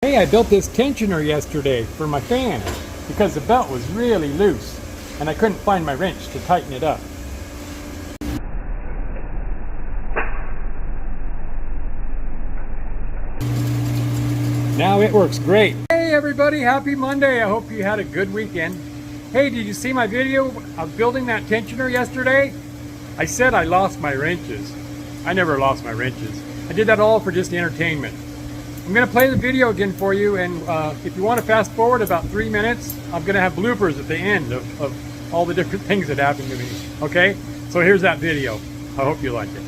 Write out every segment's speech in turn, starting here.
Hey, I built this tensioner yesterday for my fan because the belt was really loose and I couldn't find my wrench to tighten it up. Now it works great. Hey everybody, happy Monday. I hope you had a good weekend. Hey, did you see my video of building that tensioner yesterday? I said I lost my wrenches. I never lost my wrenches. I did that all for just entertainment. I'm gonna play the video again for you, and if you want to fast forward about 3 minutes, I'm gonna have bloopers at the end of all the different things that happened to me. Okay, so here's that video. I hope you like it.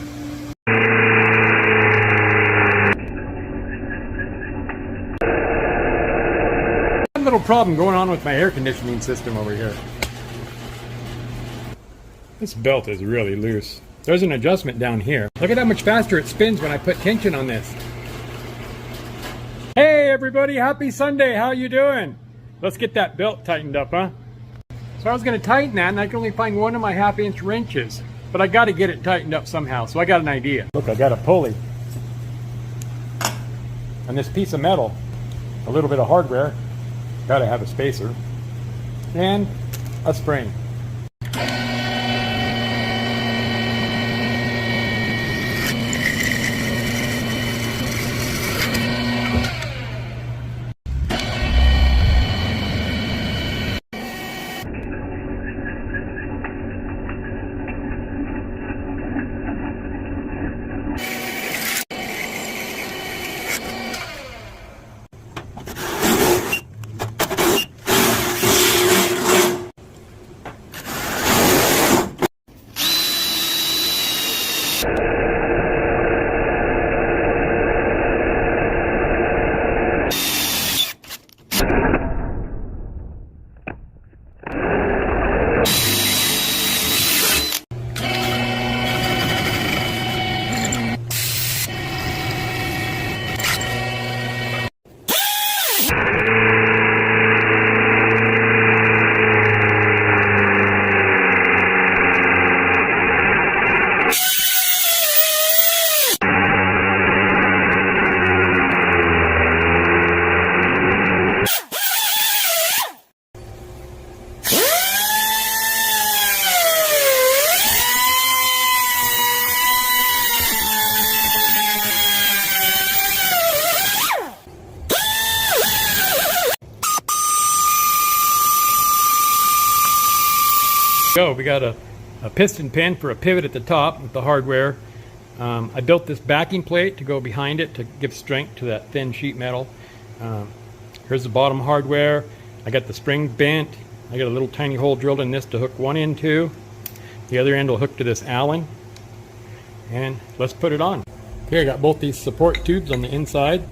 A little problem going on with my air conditioning system over here. This belt is really loose. There's an adjustment down here. Look at how much faster it spins when I put tension on this. Hey everybody, happy Sunday. How you doing? Let's get that belt tightened up, huh? So I was going to tighten that and I can only find one of my 1/2-inch wrenches, but I got to get it tightened up somehow. So I got an idea. Look, I got a pulley and this piece of metal, a little bit of hardware, got to have a spacer, and a spring. We got a piston pin for a pivot at the top with the hardware. I built this backing plate to go behind it to give strength to that thin sheet metal. Here's the bottom hardware. I got the spring bent. I got a little tiny hole drilled in this to hook one end to. The other end will hook to this Allen. And let's put it on. Here I got both these support tubes on the inside.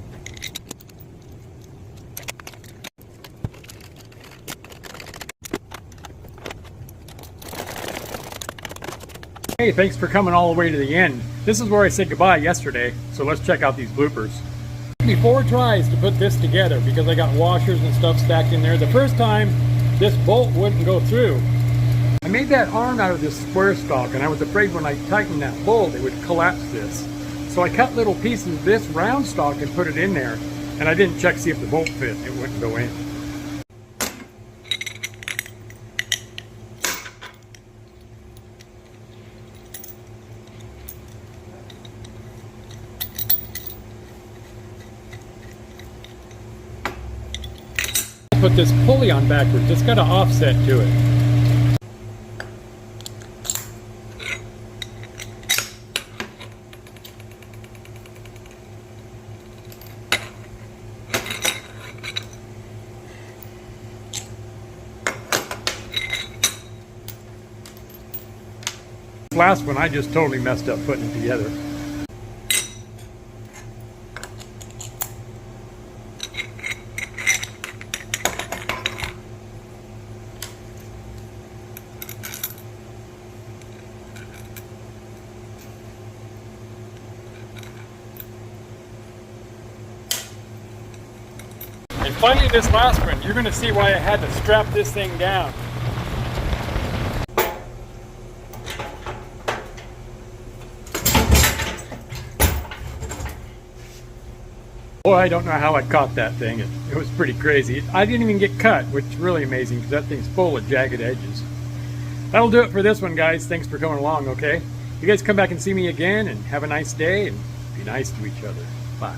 Hey, thanks for coming all the way to the end. This is where I said goodbye yesterday, so let's check out these bloopers. It took me 4 tries to put this together because I got washers and stuff stacked in there. The first time, this bolt wouldn't go through. I made that arm out of this square stock, and I was afraid when I tightened that bolt, it would collapse this. So I cut little pieces of this round stock and put it in there, and I didn't check to see if the bolt fit. It wouldn't go in. Put this pulley on backwards. It's got an offset to it. Last one I just totally messed up putting it together. And finally this last one, you're going to see why I had to strap this thing down. Boy, I don't know how I caught that thing. It was pretty crazy. I didn't even get cut, which is really amazing because that thing's full of jagged edges. That'll do it for this one, guys. Thanks for coming along, okay? You guys come back and see me again, and have a nice day, and be nice to each other. Bye.